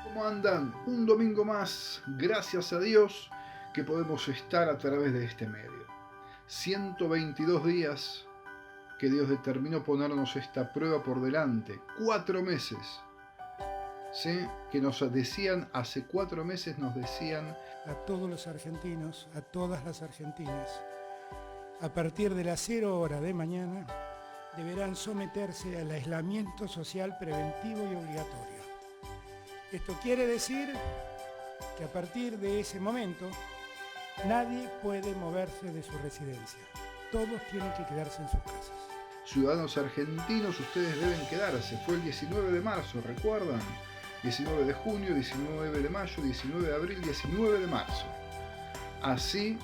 ¿Cómo andan? Un domingo más, gracias a Dios que podemos estar a través de este medio. 122 días que Dios determinó ponernos esta prueba por delante. 4 meses. ¿Sí? Que nos decían, hace 4 meses nos decían... A todos los argentinos, a todas las argentinas, a partir de las 0 horas de mañana, deberán someterse al aislamiento social preventivo y obligatorio. Esto quiere decir que a partir de ese momento nadie puede moverse de su residencia. Todos tienen que quedarse en sus casas. Ciudadanos argentinos, ustedes deben quedarse. Fue el 19 de marzo, ¿recuerdan? 19 de junio, 19 de mayo, 19 de abril, 19 de marzo. Así,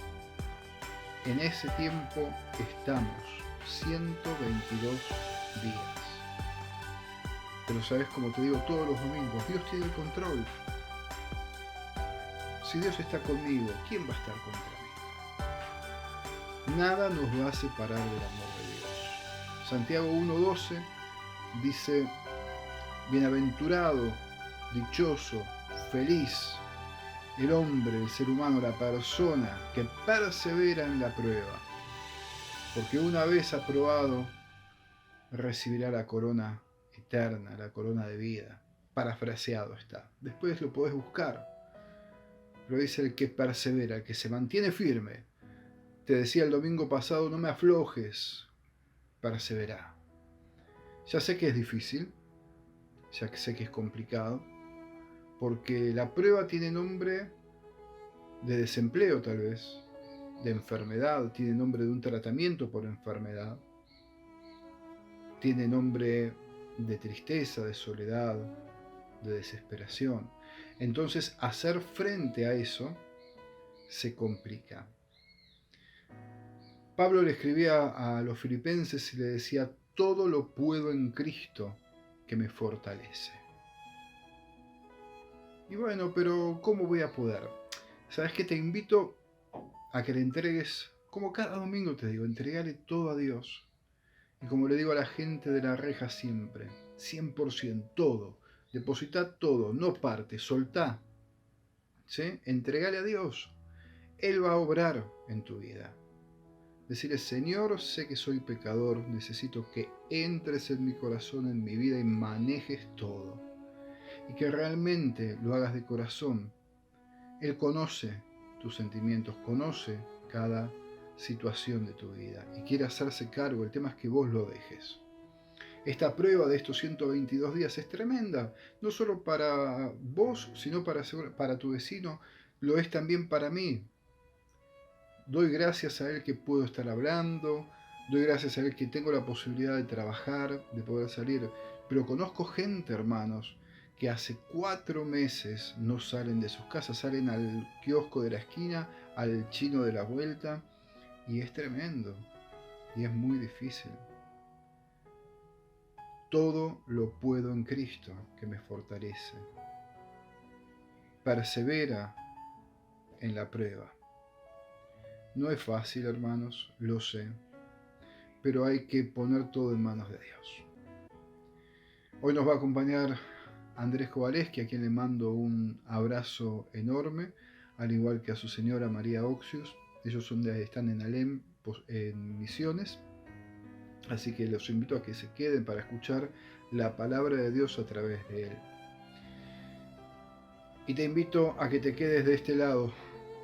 en ese tiempo estamos, 122 días. Pero sabes, como te digo todos los domingos, Dios tiene el control. Si Dios está conmigo, ¿quién va a estar contra mí? Nada nos va a separar del amor de Dios. Santiago 1:12 dice, bienaventurado, dichoso, feliz, el hombre, el ser humano, la persona que persevera en la prueba. Porque una vez aprobado, recibirá la corona eterna, la corona de vida. Parafraseado está. Después lo podés buscar. Pero dice el que persevera, el que se mantiene firme. Te decía el domingo pasado, no me aflojes, persevera. Ya sé que es difícil, ya sé que es complicado, porque la prueba tiene nombre de desempleo tal vez, de enfermedad, tiene nombre de un tratamiento por enfermedad, tiene nombre de tristeza, de soledad, de desesperación. Entonces, hacer frente a eso se complica. Pablo le escribía a los filipenses y le decía, todo lo puedo en Cristo que me fortalece. Y bueno, pero ¿cómo voy a poder? ¿Sabes qué? Te invito a que le entregues, como cada domingo te digo, entregale todo a Dios. Y como le digo a la gente de la reja siempre, 100%, todo. Depositá todo, no parte, soltá. ¿Sí? Entregale a Dios. Él va a obrar en tu vida. Decirle, Señor, sé que soy pecador, necesito que entres en mi corazón, en mi vida y manejes todo. Y que realmente lo hagas de corazón. Él conoce tus sentimientos, conoce cada situación de tu vida y quiere hacerse cargo. El tema es que vos lo dejes. Esta prueba de estos 122 días es tremenda, no solo para vos, sino para tu vecino, lo es también para mí. Doy gracias a Él que puedo estar hablando, doy gracias a Él que tengo la posibilidad de trabajar, de poder salir, pero conozco gente, hermanos, que hace 4 meses no salen de sus casas, salen al kiosco de la esquina, al chino de la vuelta, y es tremendo, y es muy difícil. Todo lo puedo en Cristo que me fortalece. Persevera en la prueba. No es fácil, hermanos, lo sé, pero hay que poner todo en manos de Dios. Hoy nos va a acompañar Andrés Kowaleski, a quien le mando un abrazo enorme, al igual que a su señora María Oxius. Ellos están en Alem, en Misiones, así que los invito a que se queden para escuchar la palabra de Dios a través de él. Y te invito a que te quedes de este lado.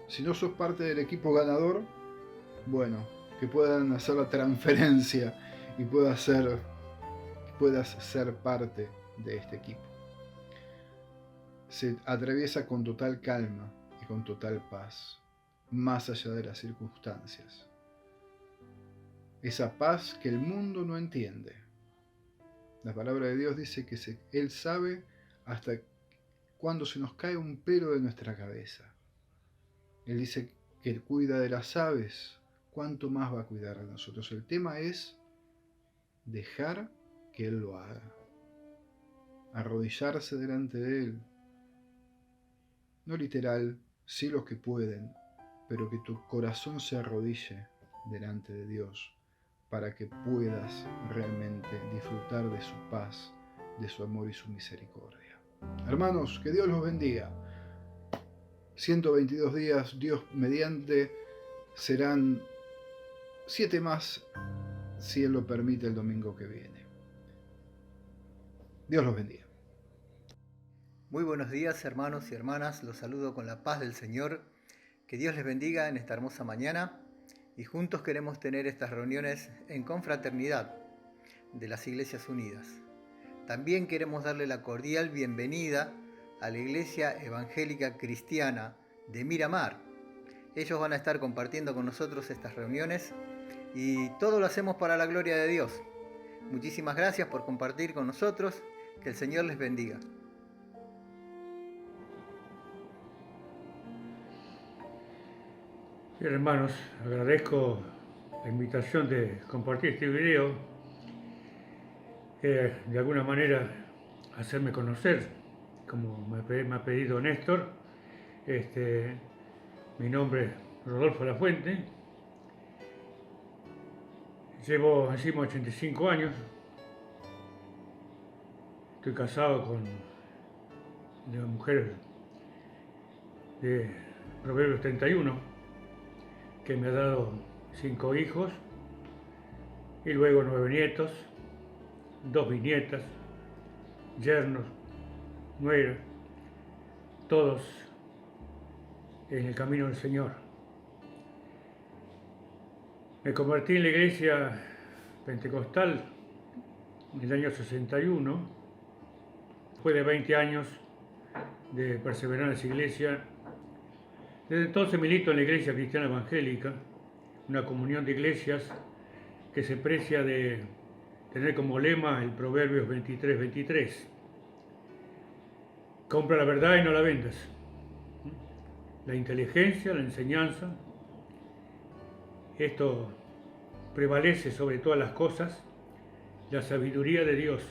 Si no sos parte del equipo ganador, bueno, que puedan hacer la transferencia y puedas ser parte de este equipo. Se atraviesa con total calma y con total paz, más allá de las circunstancias. Esa paz que el mundo no entiende. La palabra de Dios dice que Él sabe hasta cuando se nos cae un pelo de nuestra cabeza. Él dice que cuida de las aves, ¿cuánto más va a cuidar de nosotros? El tema es dejar que Él lo haga. Arrodillarse delante de Él. No literal, sí los que pueden, pero que tu corazón se arrodille delante de Dios para que puedas realmente disfrutar de su paz, de su amor y su misericordia. Hermanos, que Dios los bendiga. 122 días, Dios mediante, serán 7 más, si Él lo permite, el domingo que viene. Dios los bendiga. Muy buenos días, hermanos y hermanas, los saludo con la paz del Señor. Que Dios les bendiga en esta hermosa mañana y juntos queremos tener estas reuniones en confraternidad de las Iglesias Unidas. También queremos darle la cordial bienvenida a la Iglesia Evangélica Cristiana de Miramar. Ellos van a estar compartiendo con nosotros estas reuniones y todo lo hacemos para la gloria de Dios. Muchísimas gracias por compartir con nosotros. Que el Señor les bendiga. Bien, hermanos, agradezco la invitación de compartir este video, de alguna manera hacerme conocer, como me ha pedido Néstor. Mi nombre es Rodolfo Lafuente, llevo encima 85 años, estoy casado con una mujer de Proverbios 31, que me ha dado 5 hijos y luego 9 nietos, 2 bisnietas, yernos, nuera, todos en el camino del Señor. Me convertí en la iglesia pentecostal en el año 61, después de 20 años de perseverar en esa iglesia. Desde entonces milito en la Iglesia Cristiana Evangélica, una comunión de iglesias que se precia de tener como lema el Proverbios 23:23. Compra la verdad y no la vendas. La inteligencia, la enseñanza, esto prevalece sobre todas las cosas, la sabiduría de Dios,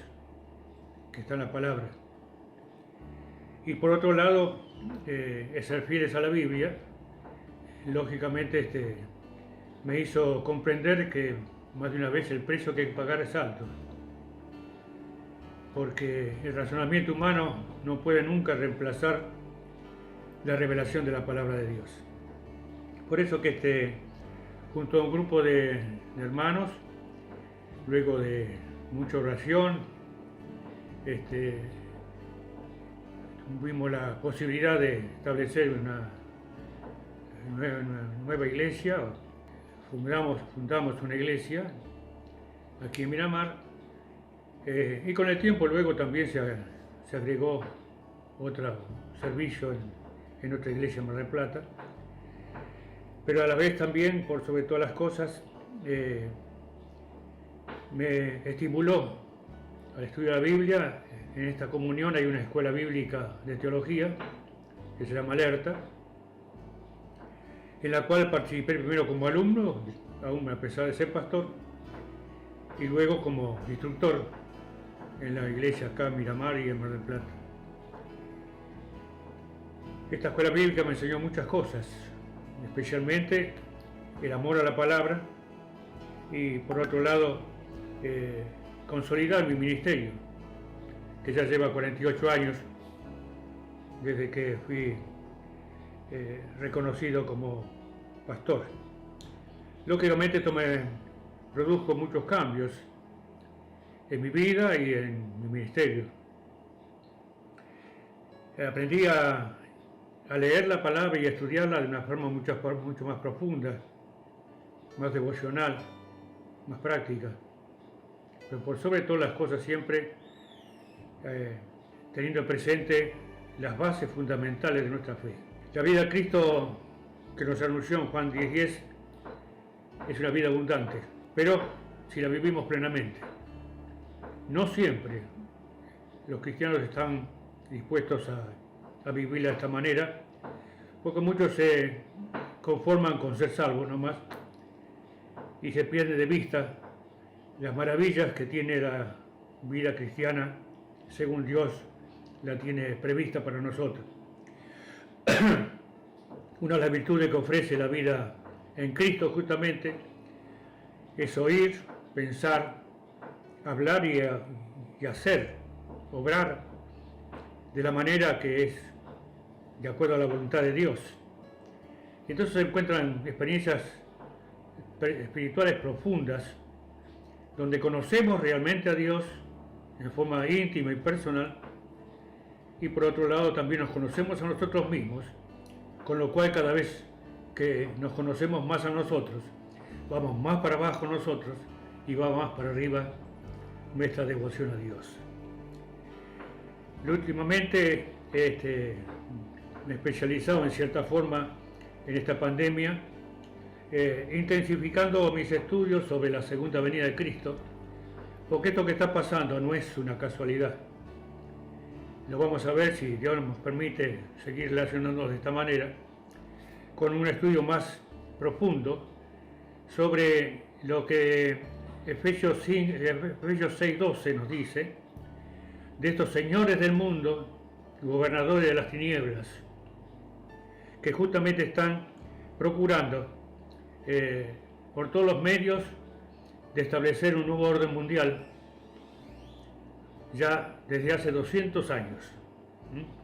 que está en la palabra. Y por otro lado, es ser fieles a la Biblia. Lógicamente me hizo comprender que más de una vez el precio que hay que pagar es alto, porque el razonamiento humano no puede nunca reemplazar la revelación de la palabra de Dios. Por eso que junto a un grupo de hermanos, luego de mucha oración, tuvimos la posibilidad de establecer una nueva iglesia. Fundamos una iglesia aquí en Miramar, y con el tiempo luego también se agregó otro servicio en otra iglesia en Mar del Plata, pero a la vez también, por sobre todas las cosas, me estimuló al estudio de la Biblia. En esta comunión hay una escuela bíblica de teología que se llama Alerta, en la cual participé primero como alumno, aún a pesar de ser pastor, y luego como instructor en la iglesia acá en Miramar y en Mar del Plata. Esta escuela bíblica me enseñó muchas cosas, especialmente el amor a la palabra y, por otro lado, consolidar mi ministerio, que ya lleva 48 años desde que fui reconocido como pastor. Lógicamente esto me produjo muchos cambios en mi vida y en mi ministerio. Aprendí a leer la palabra y a estudiarla de una forma mucho más profunda, más devocional, más práctica, pero por sobre todas las cosas siempre teniendo presente las bases fundamentales de nuestra fe. La vida de Cristo que nos anunció en Juan 10:10 es una vida abundante, pero si la vivimos plenamente. No siempre los cristianos están dispuestos a vivirla de esta manera, porque muchos se conforman con ser salvos nomás y se pierden de vista las maravillas que tiene la vida cristiana según Dios la tiene prevista para nosotros. Una de las virtudes que ofrece la vida en Cristo justamente es oír, pensar, hablar y hacer, obrar de la manera que es de acuerdo a la voluntad de Dios. Y entonces se encuentran experiencias espirituales profundas, donde conocemos realmente a Dios en forma íntima y personal, y por otro lado también nos conocemos a nosotros mismos, con lo cual cada vez que nos conocemos más a nosotros, vamos más para abajo nosotros y va más para arriba nuestra devoción a Dios. Últimamente me he especializado en cierta forma en esta pandemia, intensificando mis estudios sobre la segunda venida de Cristo, porque esto que está pasando no es una casualidad. Lo vamos a ver, si Dios nos permite seguir relacionándonos de esta manera, con un estudio más profundo sobre lo que Efesios 6:12 nos dice, de estos señores del mundo, gobernadores de las tinieblas, que justamente están procurando por todos los medios de establecer un nuevo orden mundial ya desde hace 200 años.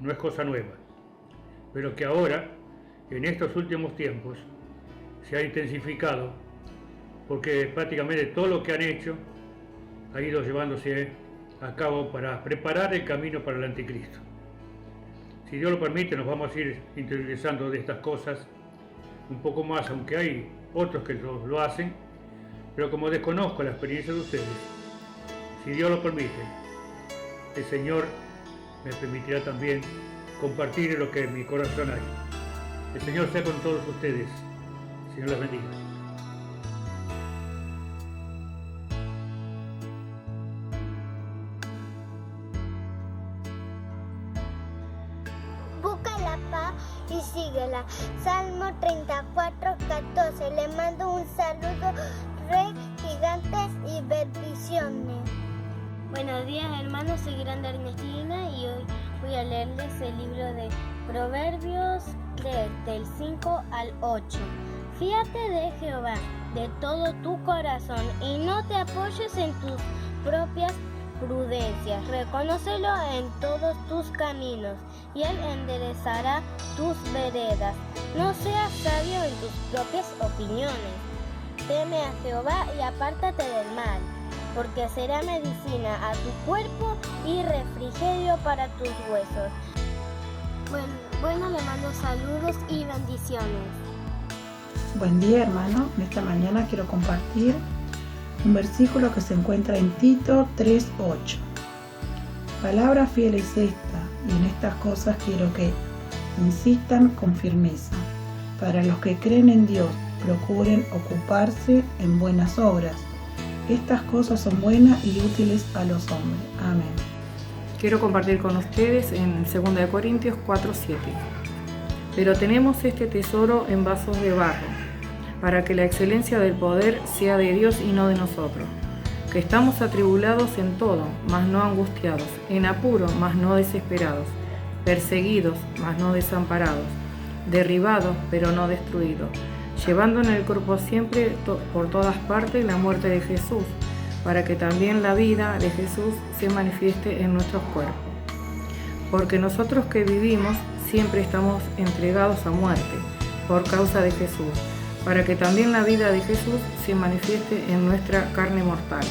No es cosa nueva, pero que ahora, en estos últimos tiempos, se ha intensificado, porque prácticamente todo lo que han hecho ha ido llevándose a cabo para preparar el camino para el anticristo. Si Dios lo permite, nos vamos a ir interiorizando de estas cosas un poco más, aunque hay otros que lo hacen, pero como desconozco la experiencia de ustedes, si Dios lo permite, el Señor me permitirá también compartir lo que en mi corazón hay. El Señor sea con todos ustedes. El Señor les bendiga. Busca la paz y síguela. Salmo 34:14. Le mando un saludo, Rey, gigantes y bendiciones. Buenos días, hermanos, soy Grande Ernestina y hoy voy a leerles el libro de Proverbios 3, del 5 al 8. Fíate de Jehová de todo tu corazón y no te apoyes en tus propias prudencias. Reconócelo en todos tus caminos y Él enderezará tus veredas. No seas sabio en tus propias opiniones. Teme a Jehová y apártate del mal, porque será medicina a tu cuerpo y refrigerio para tus huesos. Bueno, le mando saludos y bendiciones. Buen día, hermano. En esta mañana quiero compartir un versículo que se encuentra en Tito 3:8. Palabra fiel es esta, y en estas cosas quiero que insistan con firmeza. Para los que creen en Dios, procuren ocuparse en buenas obras. Estas cosas son buenas y útiles a los hombres. Amén. Quiero compartir con ustedes en 2 Corintios 4:7. Pero tenemos este tesoro en vasos de barro, para que la excelencia del poder sea de Dios y no de nosotros, que estamos atribulados en todo, mas no angustiados, en apuro, mas no desesperados, perseguidos, mas no desamparados, derribados, pero no destruidos, llevando en el cuerpo siempre por todas partes la muerte de Jesús, para que también la vida de Jesús se manifieste en nuestros cuerpos. Porque nosotros que vivimos siempre estamos entregados a muerte por causa de Jesús, para que también la vida de Jesús se manifieste en nuestra carne mortal.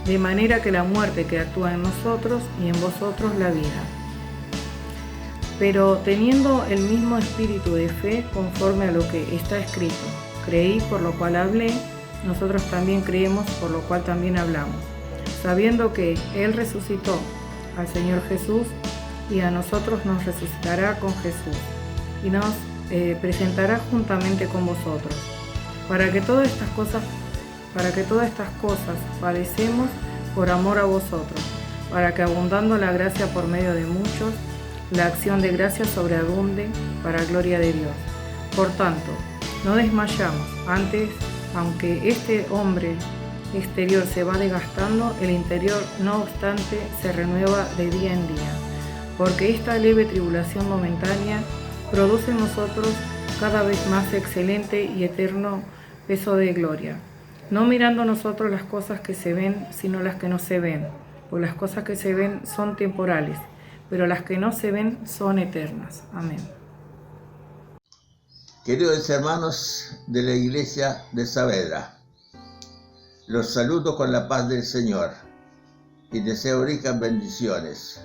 De manera que la muerte que actúa en nosotros y en vosotros la vida. Pero teniendo el mismo espíritu de fe conforme a lo que está escrito, creí por lo cual hablé, nosotros también creemos por lo cual también hablamos, sabiendo que Él resucitó al Señor Jesús y a nosotros nos resucitará con Jesús y nos presentará juntamente con vosotros, para que todas estas cosas padecemos por amor a vosotros, para que abundando la gracia por medio de muchos, la acción de gracia sobreabunde para gloria de Dios. Por tanto, no desmayamos, antes, aunque este hombre exterior se va desgastando, el interior no obstante se renueva de día en día, porque esta leve tribulación momentánea produce en nosotros cada vez más excelente y eterno peso de gloria, no mirando nosotros las cosas que se ven, sino las que no se ven, pues las cosas que se ven son temporales, pero las que no se ven son eternas. Amén. Queridos hermanos de la Iglesia de Saavedra, los saludo con la paz del Señor y deseo ricas bendiciones.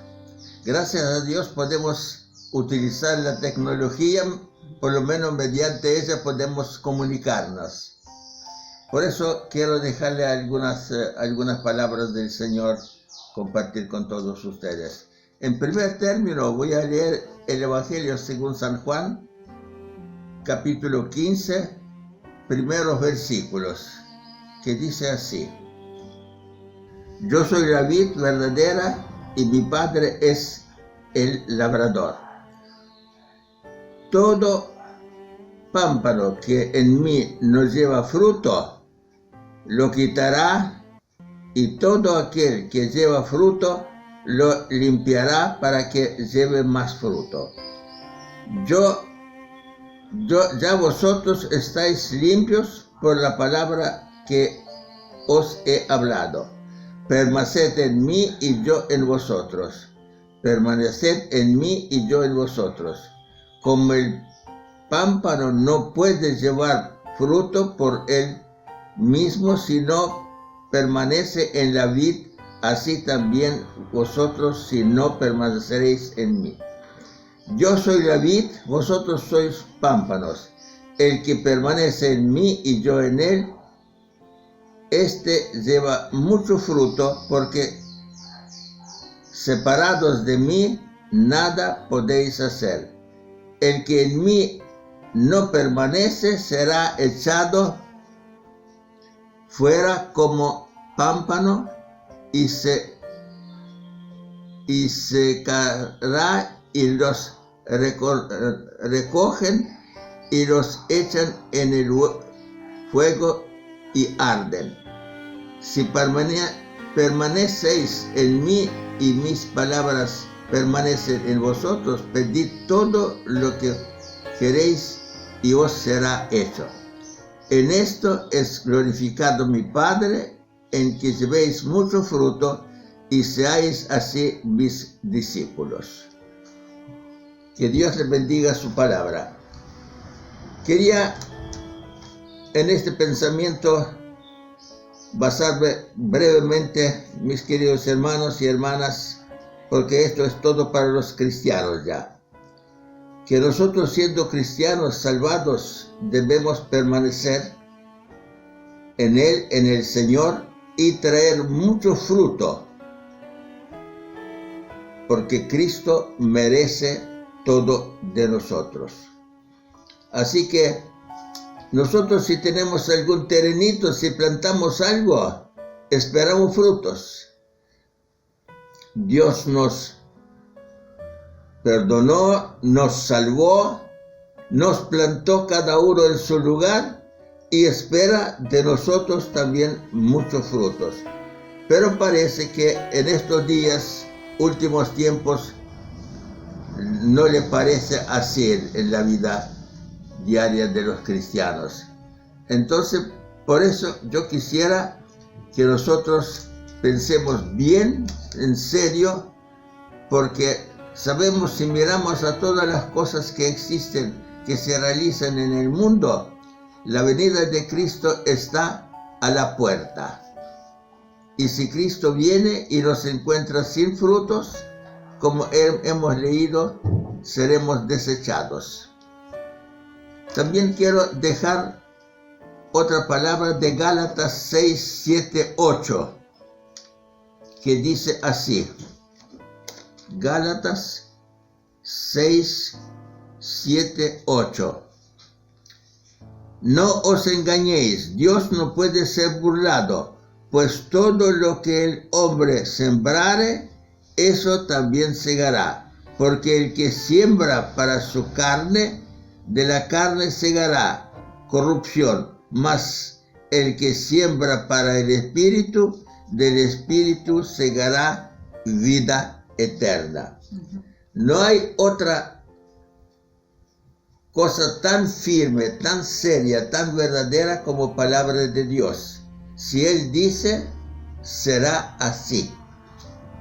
Gracias a Dios podemos utilizar la tecnología, por lo menos mediante ella podemos comunicarnos. Por eso quiero dejarle algunas palabras del Señor, compartir con todos ustedes. En primer término voy a leer el Evangelio según San Juan, capítulo 15, primeros versículos, que dice así: Yo soy la vid verdadera y mi Padre es el labrador. Todo pámpano que en mí no lleva fruto, lo quitará, y todo aquel que lleva fruto, lo limpiará para que lleve más fruto. Ya vosotros estáis limpios por la palabra que os he hablado. Permaneced en mí y yo en vosotros. Permaneced en mí y yo en vosotros. Como el pámpano no puede llevar fruto por él mismo si no permanece en la vid, así también vosotros si no permaneceréis en mí. Yo soy la vid, vosotros sois pámpanos. El que permanece en mí y yo en él, este lleva mucho fruto, porque separados de mí nada podéis hacer. El que en mí no permanece será echado fuera como pámpano y secará, y los recogen y los echan en el fuego y arden. Si permanecéis en mí y mis palabras permanecen en vosotros, pedid todo lo que queréis y os será hecho. En esto es glorificado mi Padre, en que llevéis mucho fruto y seáis así mis discípulos. Que Dios les bendiga su palabra. Quería en este pensamiento basarme brevemente, mis queridos hermanos y hermanas, porque esto es todo para los cristianos ya. Que nosotros, siendo cristianos salvados, debemos permanecer en Él, en el Señor, y traer mucho fruto, porque Cristo merece todo de nosotros. Así que nosotros, si tenemos algún terrenito, si plantamos algo, esperamos frutos. Dios nos perdonó, nos salvó, nos plantó cada uno en su lugar y espera de nosotros también muchos frutos. Pero parece que en estos días, últimos tiempos, no le parece así en la vida diaria de los cristianos. Entonces, por eso yo quisiera que nosotros pensemos bien, en serio, porque sabemos, si miramos a todas las cosas que existen, que se realizan en el mundo, la venida de Cristo está a la puerta. Y si Cristo viene y nos encuentra sin frutos, como hemos leído, seremos desechados. También quiero dejar otra palabra de Gálatas 6, 7, 8, que dice así. Gálatas 6, 7, 8. No os engañéis, Dios no puede ser burlado, pues todo lo que el hombre sembrare, eso también segará. Porque el que siembra para su carne, de la carne segará corrupción, mas el que siembra para el Espíritu, del Espíritu segará vida eterna. No hay otra cosa tan firme, tan seria, tan verdadera como palabra de Dios. Si Él dice, será así.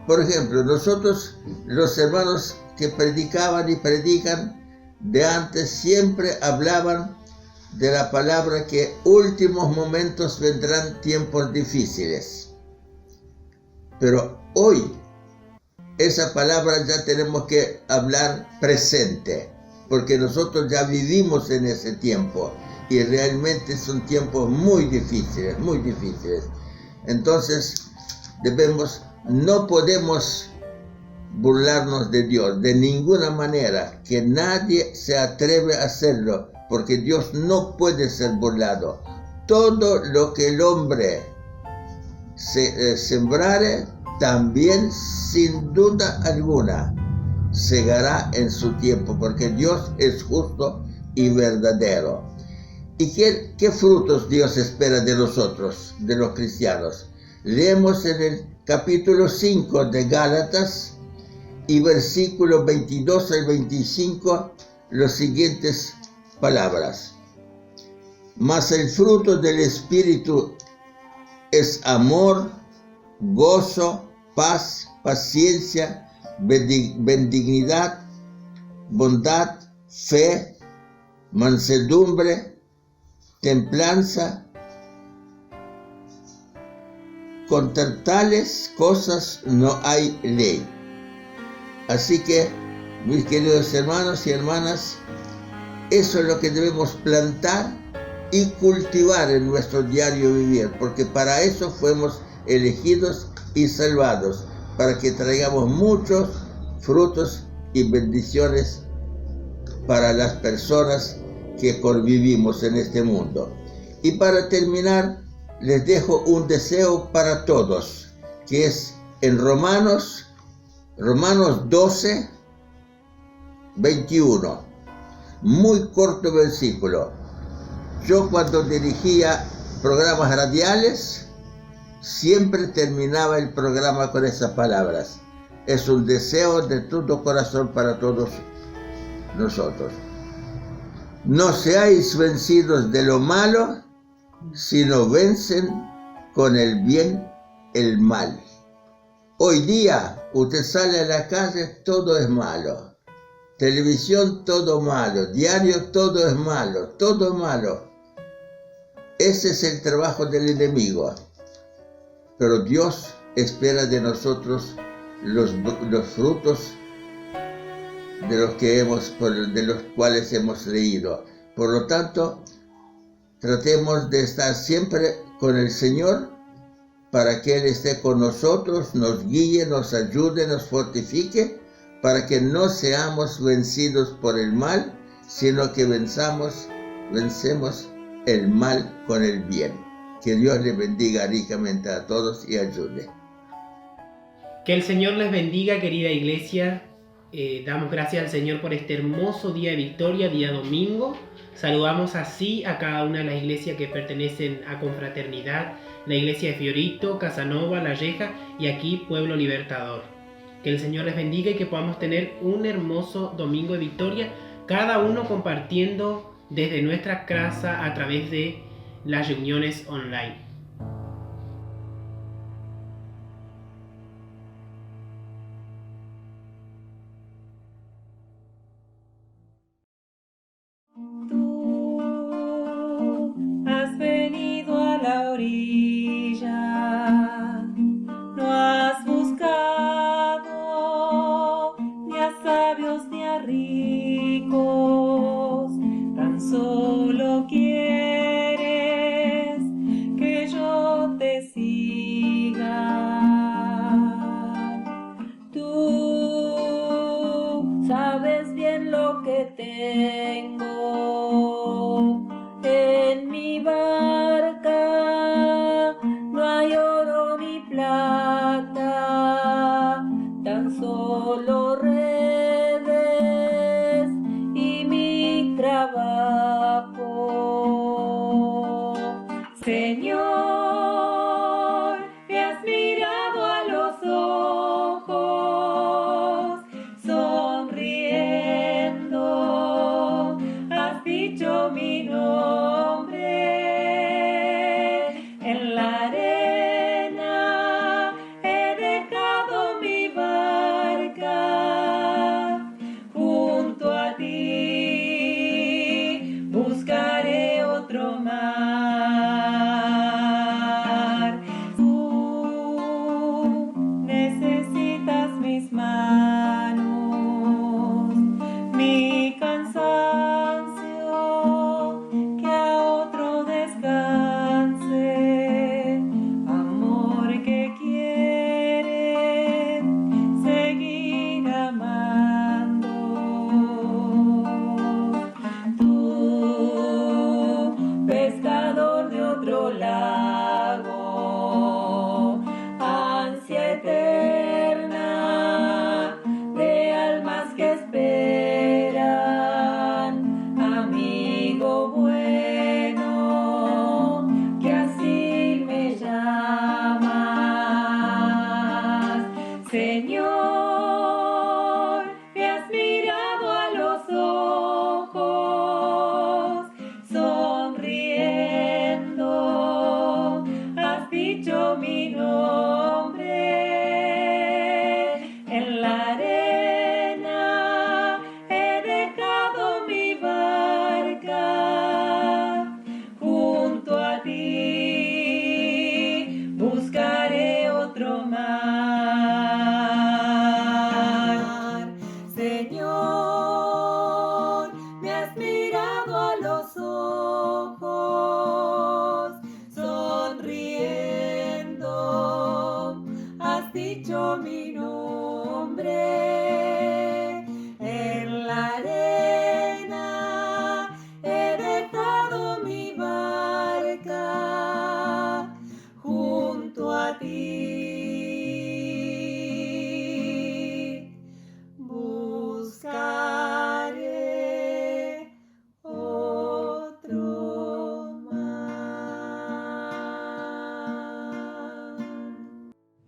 Por ejemplo, nosotros, los hermanos que predicaban y predican de antes, siempre hablaban de la palabra que últimos momentos vendrán tiempos difíciles. Pero hoy, esa palabra ya tenemos que hablar presente, porque nosotros ya vivimos en ese tiempo y realmente son tiempos muy difíciles, muy difíciles. Entonces, no podemos burlarnos de Dios de ninguna manera, que nadie se atreve a hacerlo, porque Dios no puede ser burlado. Todo lo que el hombre sembrare, también sin duda alguna segará en su tiempo, porque Dios es justo y verdadero. ¿Y qué frutos Dios espera de nosotros, de los cristianos? Leemos en el capítulo 5 de Gálatas y versículos 22 al 25 las siguientes palabras. Mas el fruto del Espíritu es amor, gozo, paz, paciencia, benignidad, bondad, fe, mansedumbre, templanza. Contra tales cosas no hay ley. Así que, mis queridos hermanos y hermanas, eso es lo que debemos plantar y cultivar en nuestro diario vivir, porque para eso fuimos elegidos y salvados, para que traigamos muchos frutos y bendiciones para las personas que convivimos en este mundo. Y para terminar, les dejo un deseo para todos, que es en Romanos 12, 21. Muy corto versículo. Yo cuando dirigía programas radiales, siempre terminaba el programa con esas palabras. Es un deseo de todo corazón para todos nosotros. No seáis vencidos de lo malo, sino vencen con el bien el mal. Hoy día usted sale a la calle, todo es malo. Televisión, todo malo. Diario, todo es malo. Todo es malo. Ese es el trabajo del enemigo. Pero Dios espera de nosotros los frutos de los cuales hemos leído. Por lo tanto, tratemos de estar siempre con el Señor para que Él esté con nosotros, nos guíe, nos ayude, nos fortifique, para que no seamos vencidos por el mal, sino que vencemos el mal con el bien. Que Dios les bendiga ricamente a todos y ayude. Que el Señor les bendiga, querida iglesia. Damos gracias al Señor por este hermoso día de victoria, día domingo. Saludamos así a cada una de las iglesias que pertenecen a Confraternidad, la iglesia de Fiorito, Casanova, La Reja y aquí Pueblo Libertador. Que el Señor les bendiga y que podamos tener un hermoso domingo de victoria, cada uno compartiendo desde nuestra casa a través de las reuniones online. Has venido a la orilla, no has buscado ni a sabios ni a ricos, tan solo quieres que yo te siga. Tú sabes bien lo que tengo en mi barca, no hay oro ni plata, tan solo redes y mi trabajo. Señor, me has mirado a los ojos, sonriendo, has dicho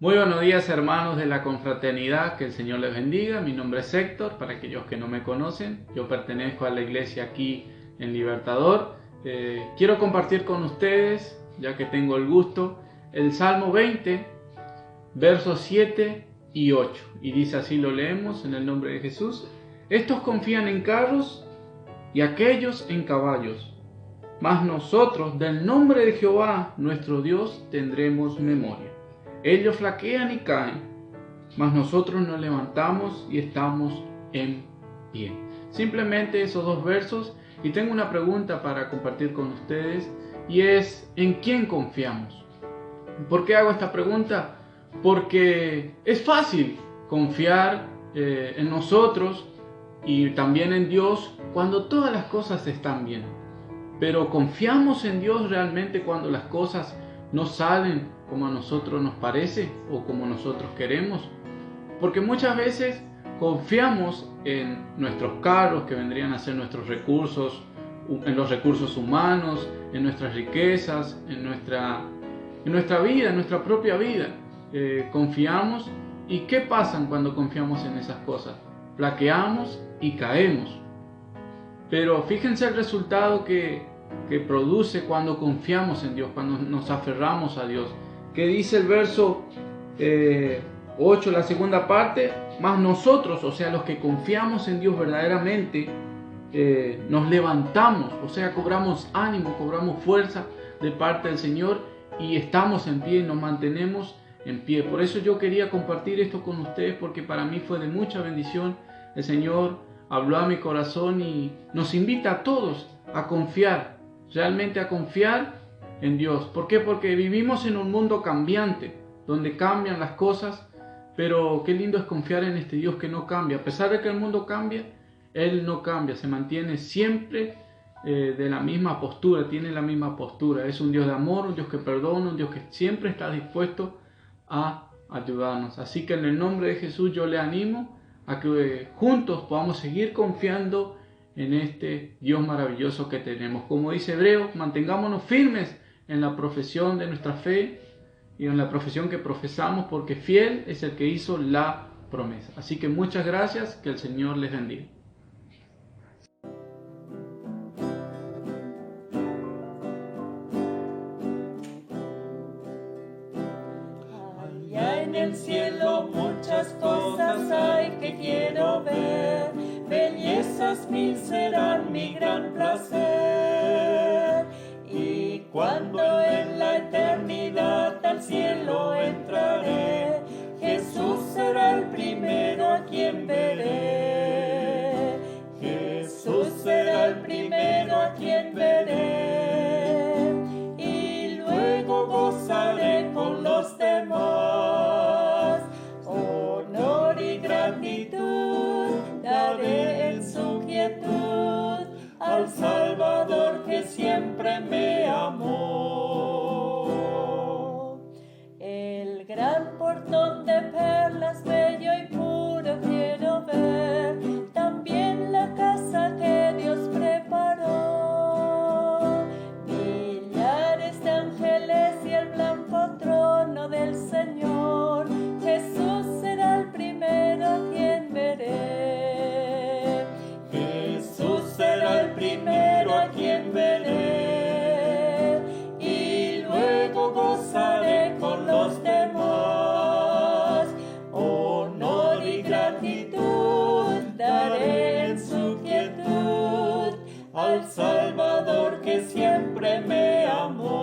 Muy buenos días, hermanos de la confraternidad, que el Señor les bendiga. Mi nombre es Héctor, para aquellos que no me conocen. Yo pertenezco a la iglesia aquí en Libertador. Quiero compartir con ustedes, ya que tengo el gusto, el Salmo 20, versos 7 y 8. Y dice así, lo leemos en el nombre de Jesús. Estos confían en carros y aquellos en caballos, mas nosotros del nombre de Jehová nuestro Dios tendremos memoria. Ellos flaquean y caen, mas nosotros nos levantamos y estamos en pie. Simplemente esos dos versos, y tengo una pregunta para compartir con ustedes, y es, ¿en quién confiamos? ¿Por qué hago esta pregunta? Porque es fácil confiar en nosotros y también en Dios cuando todas las cosas están bien. Pero ¿confiamos en Dios realmente cuando las cosas no salen como a nosotros nos parece o como nosotros queremos? Porque muchas veces confiamos en nuestros carros, que vendrían a ser nuestros recursos, en los recursos humanos, en nuestras riquezas, en nuestra vida, en nuestra propia vida. Confiamos, y ¿qué pasa cuando confiamos en esas cosas? Flaqueamos y caemos. Pero fíjense el resultado que produce cuando confiamos en Dios, cuando nos aferramos a Dios. Que dice el verso 8, la segunda parte, mas nosotros, o sea, los que confiamos en Dios verdaderamente, nos levantamos, o sea, cobramos ánimo, cobramos fuerza de parte del Señor y estamos en pie, nos mantenemos en pie. Por eso yo quería compartir esto con ustedes, porque para mí fue de mucha bendición. El Señor habló a mi corazón y nos invita a todos a confiar, realmente a confiar en Dios. ¿Por qué? Porque vivimos en un mundo cambiante, donde cambian las cosas, pero qué lindo es confiar en este Dios que no cambia. A pesar de que el mundo cambia, Él no cambia, se mantiene siempre de la misma postura, tiene la misma postura. Es un Dios de amor, un Dios que perdona, un Dios que siempre está dispuesto a ayudarnos. Así que en el nombre de Jesús yo le animo a que juntos podamos seguir confiando en este Dios maravilloso que tenemos. Como dice Hebreos, mantengámonos firmes en la profesión de nuestra fe y en la profesión que profesamos, porque fiel es el que hizo la promesa. Así que muchas gracias, que el Señor les bendiga. Allá en el cielo muchas cosas hay que quiero ver, bellezas mil serán mi gran placer. Y cuando en la eternidad al cielo entraré, Jesús será el primero a quien veré. Jesús será el primero a quien veré. Y luego gozaré con los demás. Honor y gratitud daré en su quietud al Salvador que siempre me amó. El gran portón de perlas bello y puro quiero ver, también la casa que Dios preparó. Millares de ángeles y el blanco trono del Señor, Jesús será el primero a quien veré. Jesús será el primero a quien veré, y luego gozaré con los demás. Honor y gratitud daré en su quietud al Salvador que siempre me amó.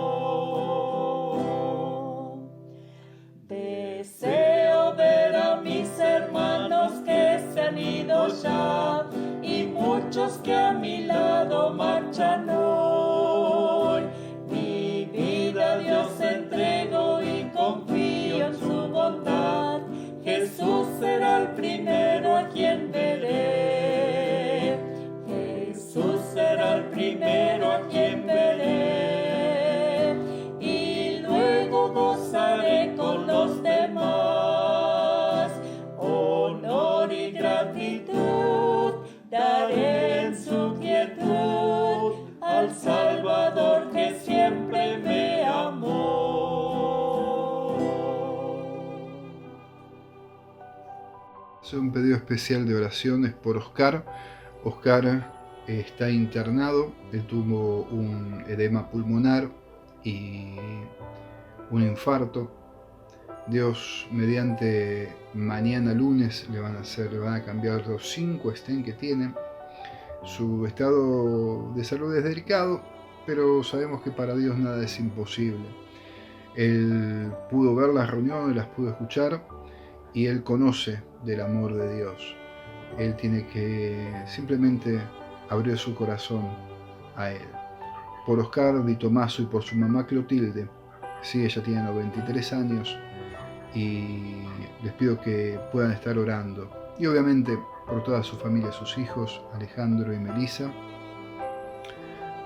Deseo ver a mis hermanos que se han ido ya, y muchos que a mi lado marchan hoy. Mi vida a Dios entrego y confío en su bondad. Jesús será el primero a quien veré. Jesús será el primero a quien veré. Y luego gozaré con los demás. Honor y gratitud daré en su quietud al hacer un pedido especial de oraciones por Oscar. Oscar está internado, él tuvo un edema pulmonar y un infarto. Dios, mediante mañana lunes le van a cambiar los 5 stents que tiene. Su estado de salud es delicado, pero sabemos que para Dios nada es imposible. Él pudo ver las reuniones, las pudo escuchar, y él conoce del amor de Dios. Él tiene que simplemente abrir su corazón a Él. Por Oscar Di Tomaso y por su mamá Clotilde, sí, ella tiene 93 años, y les pido que puedan estar orando. Y obviamente por toda su familia, sus hijos, Alejandro y Melissa,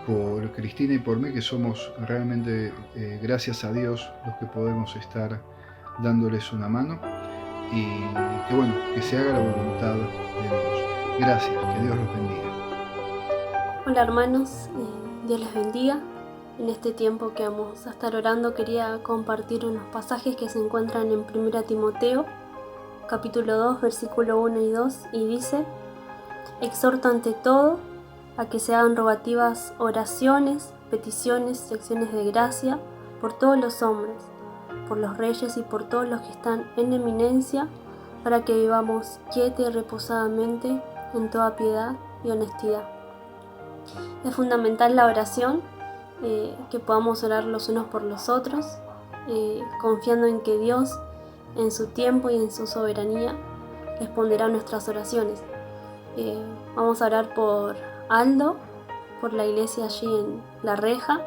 por Cristina y por mí, que somos realmente, gracias a Dios, los que podemos estar dándoles una mano, y que bueno, que se haga la voluntad de Dios. Gracias, que Dios los bendiga. Hola hermanos, Dios les bendiga. En este tiempo que vamos a estar orando quería compartir unos pasajes que se encuentran en 1 Timoteo, capítulo 2, versículo 1 y 2, y dice: exhorta ante todo a que se hagan rogativas oraciones, peticiones y acciones de gracia por todos los hombres, por los reyes y por todos los que están en eminencia, para que vivamos quieta y reposadamente en toda piedad y honestidad. Es fundamental la oración, que podamos orar los unos por los otros, confiando en que Dios, en su tiempo y en su soberanía, responderá a nuestras oraciones. Vamos a orar por Aldo, por la iglesia allí en La Reja,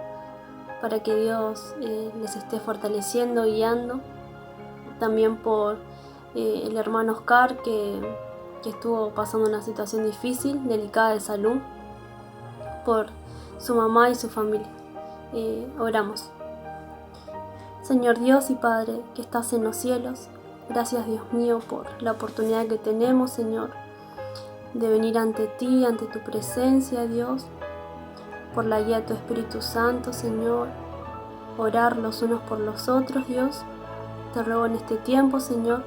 para que Dios les esté fortaleciendo, guiando. También por el hermano Oscar, que estuvo pasando una situación difícil, delicada de salud, por su mamá y su familia. Oramos. Señor Dios y Padre que estás en los cielos, gracias Dios mío por la oportunidad que tenemos, Señor, de venir ante ti, ante tu presencia, Dios, por la guía de tu Espíritu Santo, Señor, orar los unos por los otros, Dios. Te ruego en este tiempo, Señor,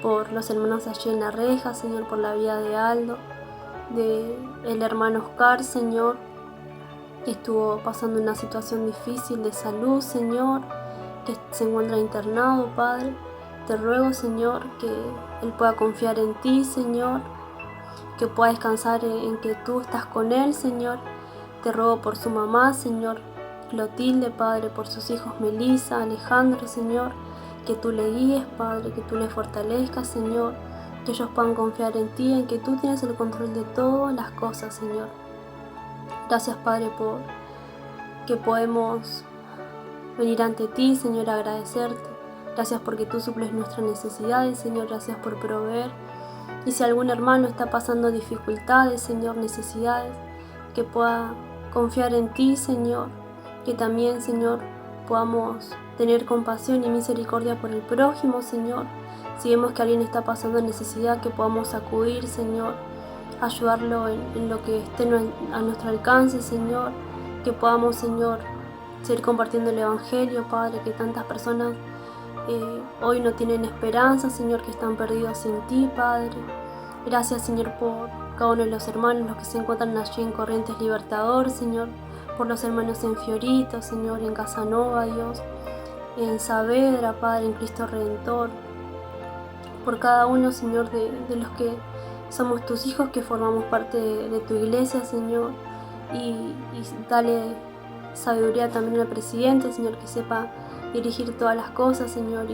por los hermanos allí en La Reja, Señor, por la vida de Aldo, de el hermano Oscar, Señor, que estuvo pasando una situación difícil de salud, Señor, que se encuentra internado, Padre. Te ruego, Señor, que él pueda confiar en ti, Señor, que pueda descansar en que tú estás con él, Señor. Te ruego por su mamá, Señor, Clotilde, Padre, por sus hijos Melissa, Alejandro, Señor, que tú le guíes, Padre, que tú le fortalezcas, Señor, que ellos puedan confiar en ti, en que tú tienes el control de todas las cosas, Señor. Gracias, Padre, por que podemos venir ante ti, Señor, a agradecerte. Gracias porque tú suples nuestras necesidades, Señor. Gracias por proveer. Y si algún hermano está pasando dificultades, Señor, necesidades, que pueda confiar en ti, Señor. Que también, Señor, podamos tener compasión y misericordia por el prójimo, Señor. Si vemos que alguien está pasando necesidad, que podamos acudir, Señor, ayudarlo en lo que esté a nuestro alcance, Señor. Que podamos, Señor, seguir compartiendo el Evangelio, Padre, que tantas personas hoy no tienen esperanza, Señor, que están perdidos sin ti, Padre. Gracias, Señor, por cada uno de los hermanos, los que se encuentran allí en Corrientes Libertador, Señor, por los hermanos en Fiorito, Señor, en Casanova, Dios, en Saavedra, Padre, en Cristo Redentor, por cada uno, Señor, de los que somos tus hijos, que formamos parte de tu iglesia, Señor, y dale sabiduría también al presidente, Señor, que sepa dirigir todas las cosas, Señor,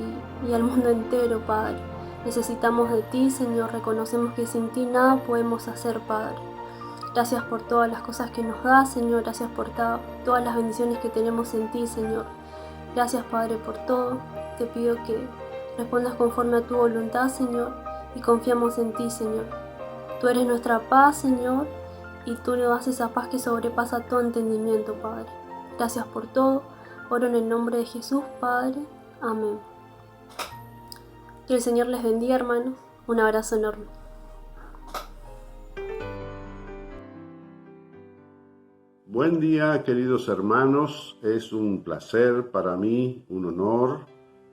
y al mundo entero, Padre. Necesitamos de ti, Señor, reconocemos que sin ti nada podemos hacer, Padre. Gracias por todas las cosas que nos das, Señor, gracias por todas las bendiciones que tenemos en ti, Señor. Gracias, Padre, por todo. Te pido que respondas conforme a tu voluntad, Señor, y confiamos en ti, Señor. Tú eres nuestra paz, Señor, y tú nos das esa paz que sobrepasa todo entendimiento, Padre. Gracias por todo. Oro en el nombre de Jesús, Padre. Amén. Que el Señor les bendiga, hermanos. Un abrazo enorme. Buen día, queridos hermanos. Es un placer para mí, un honor,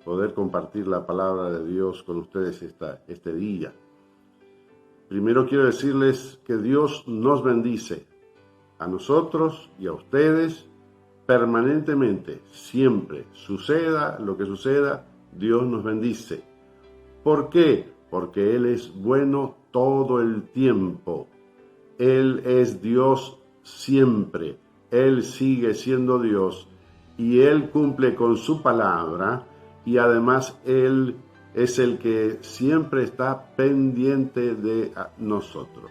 poder compartir la palabra de Dios con ustedes este día. primero quiero decirles que Dios nos bendice, a nosotros y a ustedes, permanentemente, siempre. Suceda lo que suceda, Dios nos bendice. ¿Por qué? Porque Él es bueno todo el tiempo. Él es Dios siempre. Él sigue siendo Dios y Él cumple con su palabra y además Él es el que siempre está pendiente de nosotros.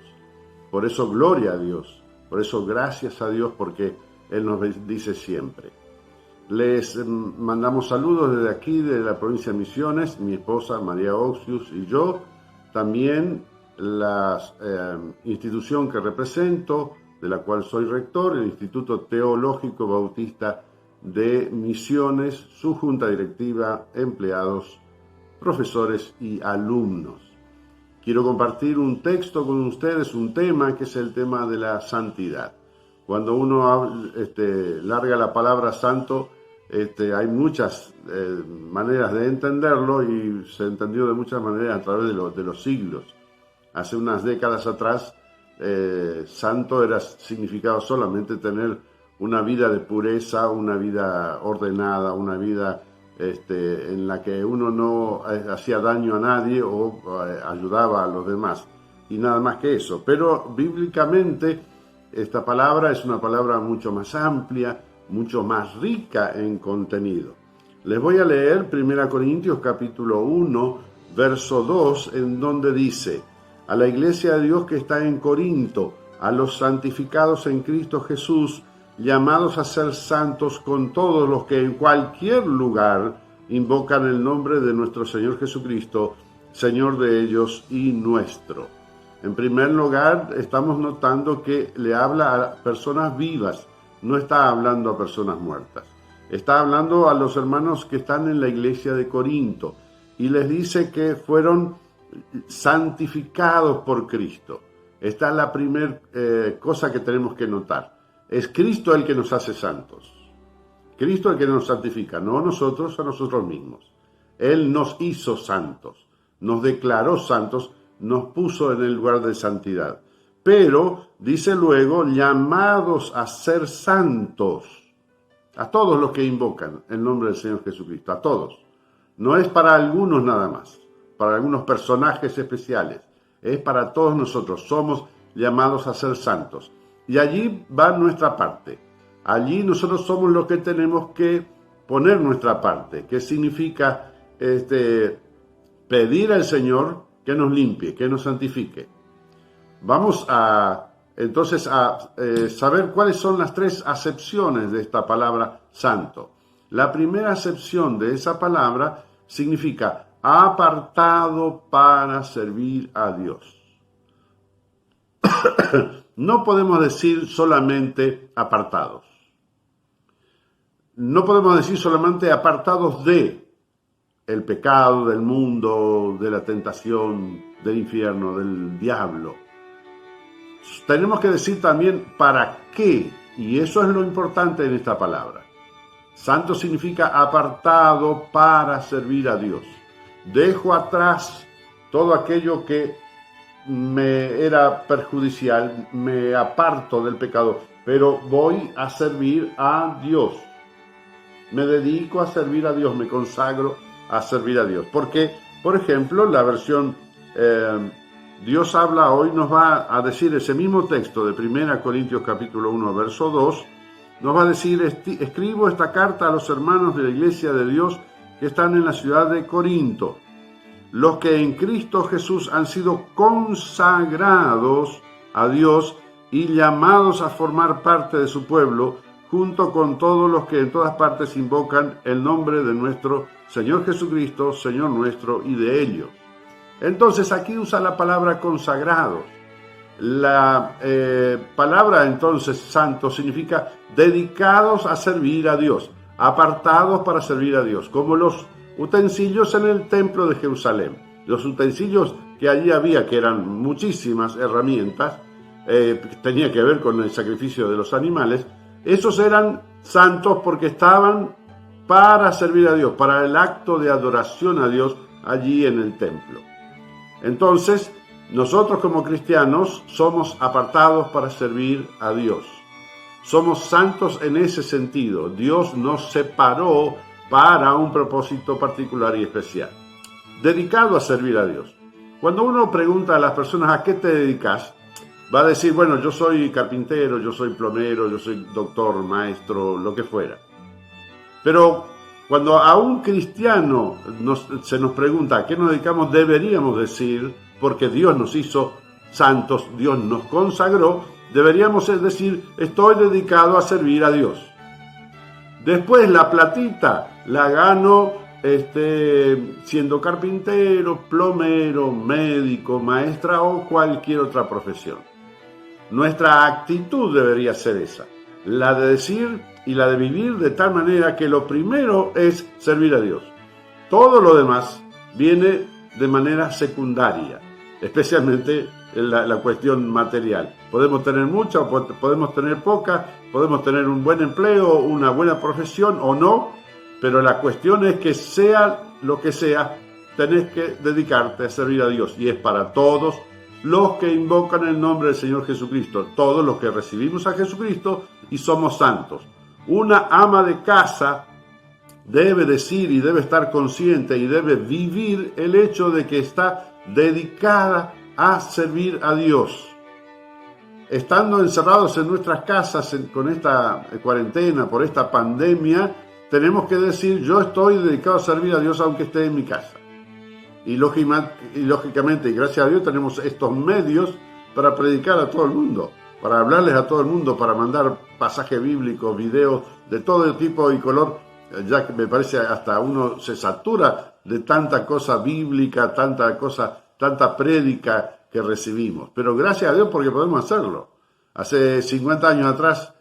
Por eso gloria a Dios, por eso gracias a Dios porque Él nos bendice siempre. Les mandamos saludos desde aquí, de la provincia de Misiones, mi esposa María Oxius y yo. También la institución que represento, de la cual soy rector, el Instituto Teológico Bautista de Misiones, su junta directiva, empleados, profesores y alumnos. Quiero compartir un texto con ustedes, un tema que es el tema de la santidad. Cuando uno larga la palabra santo, hay muchas maneras de entenderlo y se entendió de muchas maneras a través de los siglos. Hace unas décadas atrás, santo significaba solamente tener una vida de pureza, una vida ordenada, una vida en la que uno no hacía daño a nadie o ayudaba a los demás, y nada más que eso. Pero bíblicamente esta palabra es una palabra mucho más amplia, mucho más rica en contenido. Les voy a leer 1 Corintios capítulo 1, verso 2, en donde dice: a la iglesia de Dios que está en Corinto, a los santificados en Cristo Jesús, llamados a ser santos con todos los que en cualquier lugar invocan el nombre de nuestro Señor Jesucristo, Señor de ellos y nuestro. En primer lugar, estamos notando que le habla a personas vivas, no está hablando a personas muertas. Está hablando a los hermanos que están en la iglesia de Corinto y les dice que fueron santificados por Cristo. Esta es la primera cosa que tenemos que notar. Es Cristo el que nos hace santos. Cristo el que nos santifica, no nosotros a nosotros mismos. Él nos hizo santos, nos declaró santos, nos puso en el lugar de santidad. Pero, dice luego, llamados a ser santos, a todos los que invocan el nombre del Señor Jesucristo, a todos. No es para algunos nada más, para algunos personajes especiales, es para todos nosotros, somos llamados a ser santos. Y allí va nuestra parte. Allí nosotros somos los que tenemos que poner nuestra parte, que significa pedir al Señor que nos limpie, que nos santifique. Vamos entonces a saber cuáles son las tres acepciones de esta palabra santo. La primera acepción de esa palabra significa apartado para servir a Dios. No podemos decir solamente apartados. No podemos decir solamente apartados de el pecado, del mundo, de la tentación, del infierno, del diablo. Tenemos que decir también para qué, y eso es lo importante en esta palabra. Santo significa apartado para servir a Dios. Dejo atrás todo aquello que me era perjudicial, me aparto del pecado, pero voy a servir a Dios. Me dedico a servir a Dios, me consagro a servir a Dios. Porque, por ejemplo, la versión Dios habla hoy nos va a decir ese mismo texto de 1 Corintios capítulo 1, verso 2, nos va a decir: escribo esta carta a los hermanos de la iglesia de Dios que están en la ciudad de Corinto, los que en Cristo Jesús han sido consagrados a Dios y llamados a formar parte de su pueblo, junto con todos los que en todas partes invocan el nombre de nuestro Señor Jesucristo, Señor nuestro, y de ellos. Entonces aquí usa la palabra consagrados. La palabra entonces santo significa dedicados a servir a Dios, apartados para servir a Dios, como los utensilios en el templo de Jerusalén. Los utensilios que allí había, que eran muchísimas herramientas, tenía que ver con el sacrificio de los animales, esos eran santos porque estaban para servir a Dios, para el acto de adoración a Dios allí en el templo. Entonces, Nosotros como cristianos somos apartados para servir a Dios. Somos santos en ese sentido. Dios nos separó para un propósito particular y especial, dedicado a servir a Dios. Cuando uno pregunta a las personas ¿a qué te dedicas?, va a decir, bueno, yo soy carpintero, yo soy plomero, yo soy doctor, maestro, lo que fuera. Pero cuando a un cristiano se nos pregunta a qué nos dedicamos, deberíamos decir, porque Dios nos hizo santos, Dios nos consagró, deberíamos decir, estoy dedicado a servir a Dios. Después la platita la gano siendo carpintero, plomero, médico, maestra o cualquier otra profesión. Nuestra actitud debería ser esa, la de decir y la de vivir de tal manera que lo primero es servir a Dios. Todo lo demás viene de manera secundaria, especialmente en la cuestión material. Podemos tener mucha o podemos tener poca, podemos tener un buen empleo, una buena profesión o no, pero la cuestión es que sea lo que sea, tenés que dedicarte a servir a Dios, y es para todos los que invocan el nombre del Señor Jesucristo, todos los que recibimos a Jesucristo y somos santos. Una ama de casa debe decir y debe estar consciente y debe vivir el hecho de que está dedicada a servir a Dios. Estando encerrados en nuestras casas con esta cuarentena, por esta pandemia, tenemos que decir, yo estoy dedicado a servir a Dios aunque esté en mi casa. Y lógicamente, y gracias a Dios, tenemos estos medios para predicar a todo el mundo, para hablarles a todo el mundo, para mandar pasajes bíblicos, videos de todo tipo y color, ya que me parece hasta uno se satura de tanta cosa bíblica, tanta prédica que recibimos. Pero gracias a Dios porque podemos hacerlo. Hace 50 años atrás,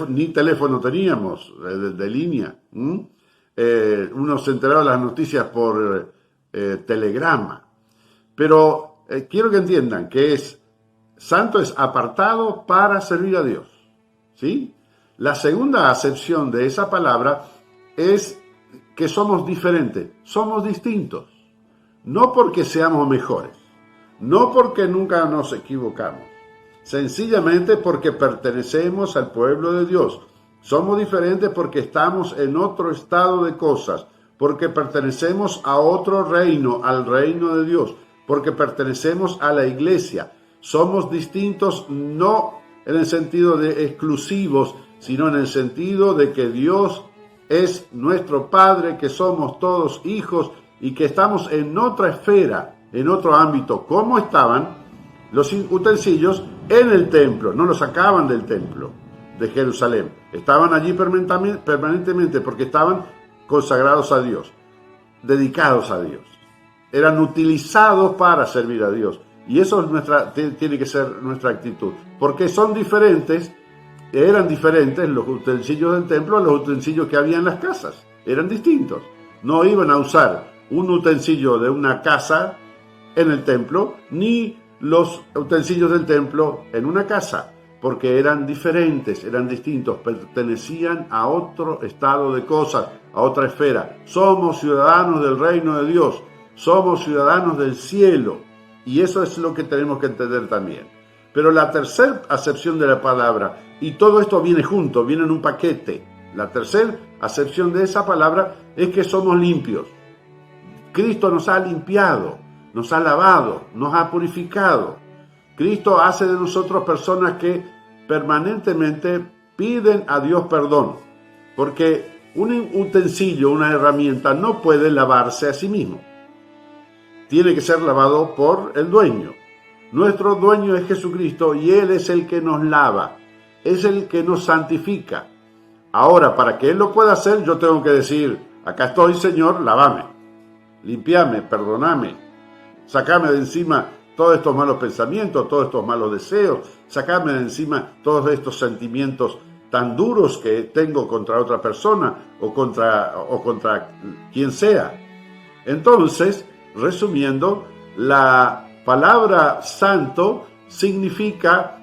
ni teléfono teníamos de línea. Uno se enteraba de las noticias por telegrama. Pero quiero que entiendan que santo es apartado para servir a Dios. ¿Sí? La segunda acepción de esa palabra es que somos diferentes, somos distintos. No porque seamos mejores, no porque nunca nos equivocamos, sencillamente porque pertenecemos al pueblo de Dios. Somos diferentes porque estamos en otro estado de cosas, porque pertenecemos a otro reino, al reino de Dios, porque pertenecemos a la iglesia. Somos distintos no en el sentido de exclusivos, sino en el sentido de que Dios es nuestro Padre, que somos todos hijos y que estamos en otra esfera, en otro ámbito. ¿Cómo estaban los utensilios en el templo? No los sacaban del templo de Jerusalén. Estaban allí permanentemente porque estaban consagrados a Dios, dedicados a Dios. Eran utilizados para servir a Dios. Y eso tiene que ser nuestra actitud. Porque son diferentes, eran diferentes los utensilios del templo a los utensilios que había en las casas. Eran distintos. No iban a usar un utensilio de una casa en el templo, ni los utensilios del templo en una casa, porque eran diferentes, eran distintos, pertenecían a otro estado de cosas, a otra esfera. Somos ciudadanos del reino de Dios, somos ciudadanos del cielo, y eso es lo que tenemos que entender también. Pero la tercera acepción de la palabra, y todo esto viene junto, viene en un paquete, la tercera acepción de esa palabra es que somos limpios. Cristo nos ha limpiado, nos ha lavado, nos ha purificado. Cristo hace de nosotros personas que permanentemente piden a Dios perdón, porque un utensilio, una herramienta no puede lavarse a sí mismo. Tiene que ser lavado por el dueño. Nuestro dueño es Jesucristo y Él es el que nos lava, es el que nos santifica. Ahora, para que Él lo pueda hacer, yo tengo que decir, acá estoy, Señor, lávame, limpiame, perdoname, sacame de encima todos estos malos pensamientos, todos estos malos deseos, sacame de encima todos estos sentimientos tan duros que tengo contra otra persona o contra quien sea. Entonces, resumiendo, la palabra santo significa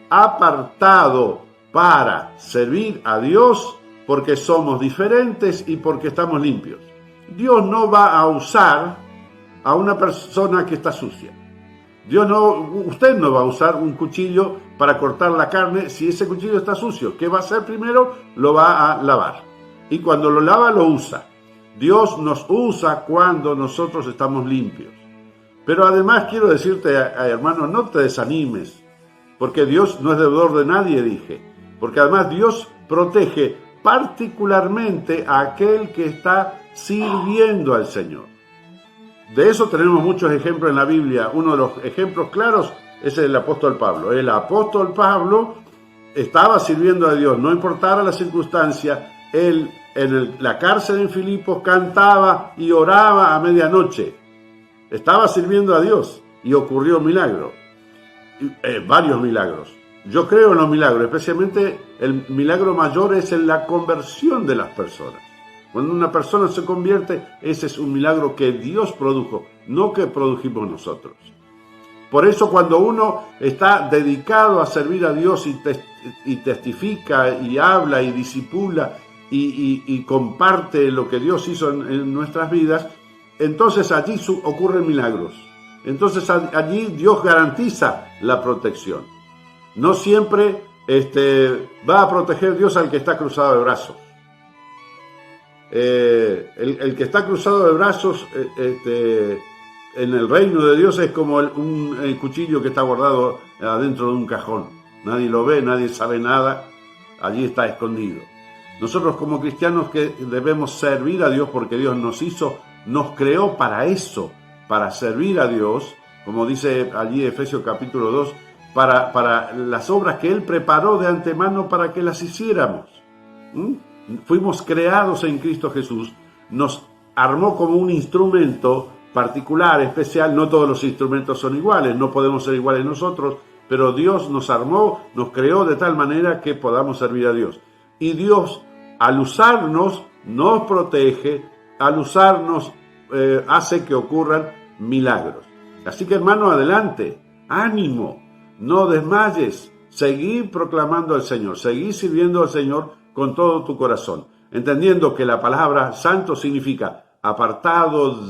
apartado para servir a Dios porque somos diferentes y porque estamos limpios. Dios no va a usar a una persona que está sucia. Usted no va a usar un cuchillo para cortar la carne si ese cuchillo está sucio. ¿Qué va a hacer primero? Lo va a lavar. Y cuando lo lava, lo usa. Dios nos usa cuando nosotros estamos limpios. Pero además quiero decirte, hermano, no te desanimes, porque Dios no es deudor de nadie, dije. Porque además Dios protege particularmente a aquel que está sirviendo al Señor. De eso tenemos muchos ejemplos en la Biblia. Uno de los ejemplos claros es el apóstol Pablo. El apóstol Pablo estaba sirviendo a Dios, no importara la circunstancia. Él en la cárcel en Filipos cantaba y oraba a medianoche. Estaba sirviendo a Dios y ocurrió un milagro. Varios milagros. Yo creo en los milagros, especialmente el milagro mayor es en la conversión de las personas. Cuando una persona se convierte, ese es un milagro que Dios produjo, no que produjimos nosotros. Por eso cuando uno está dedicado a servir a Dios y testifica y habla y discipula y comparte lo que Dios hizo en nuestras vidas, entonces allí ocurren milagros. Entonces allí Dios garantiza la protección. No siempre va a proteger Dios al que está cruzado de brazos. El que está cruzado de brazos en el reino de Dios es como un cuchillo que está guardado adentro de un cajón. Nadie lo ve, nadie sabe nada, allí está escondido. Nosotros como cristianos que debemos servir a Dios porque Dios nos creó para eso, para servir a Dios, como dice allí Efesios capítulo 2, para las obras que Él preparó de antemano para que las hiciéramos. Fuimos creados en Cristo Jesús, nos armó como un instrumento particular, especial. No todos los instrumentos son iguales, no podemos ser iguales nosotros, pero Dios nos armó, nos creó de tal manera que podamos servir a Dios. Y Dios, al usarnos, nos protege, al usarnos hace que ocurran milagros. Así que, hermano, adelante, ánimo, no desmayes, seguí proclamando al Señor, seguí sirviendo al Señor con todo tu corazón, entendiendo que la palabra santo significa apartado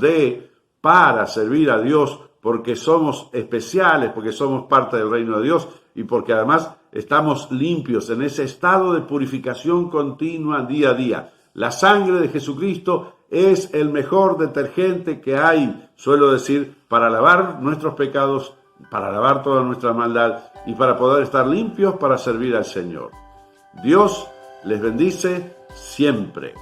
para servir a Dios, porque somos especiales, porque somos parte del reino de Dios y porque además estamos limpios en ese estado de purificación continua día a día. La sangre de Jesucristo es el mejor detergente que hay, suelo decir, para lavar nuestros pecados, para lavar toda nuestra maldad y para poder estar limpios para servir al Señor. Dios les bendice siempre.